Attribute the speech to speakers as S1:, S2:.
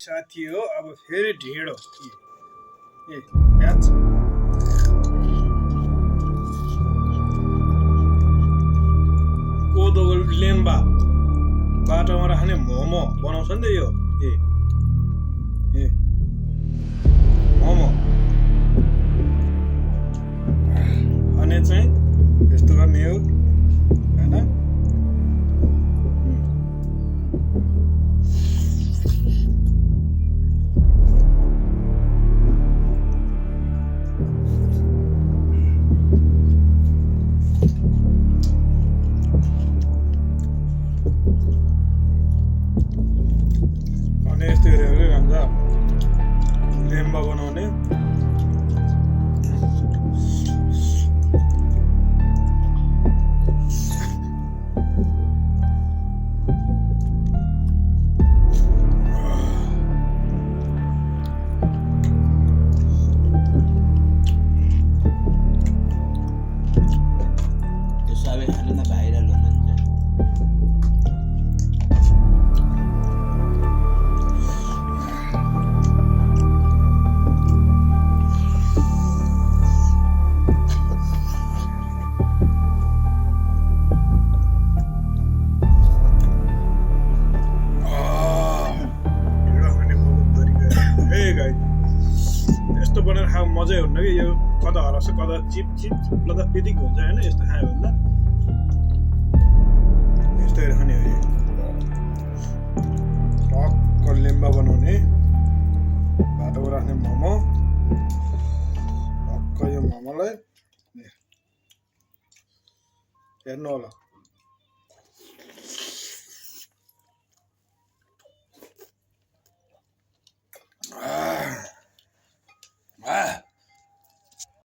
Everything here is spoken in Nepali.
S1: साथी हो अब फेरि ढिँडो ए प्याज कोदोको लेम्बा बाटोमा राख्ने मोमो बनाउँछ नि त यो ए मोमो अनि चाहिँ यस्तो गर्ने हो हैन अनि यस्तो हेरेर भन्छ लेम्बा बनाउने
S2: सबै खानु न भाइरल हुनुहुन्छ
S1: यस्तो बनाएर खायो मजै हुन्न कि यो कता हराउँछ कता चिप लदा पिटिक हुन्छ होइन यस्तो खायो भन्दा यस्तो हेरेर खाने हो यो टक्क लेम्बा बनाउने बाटोमा राख्ने मोमो टक्क यो मोमोलाई हेर्नु होला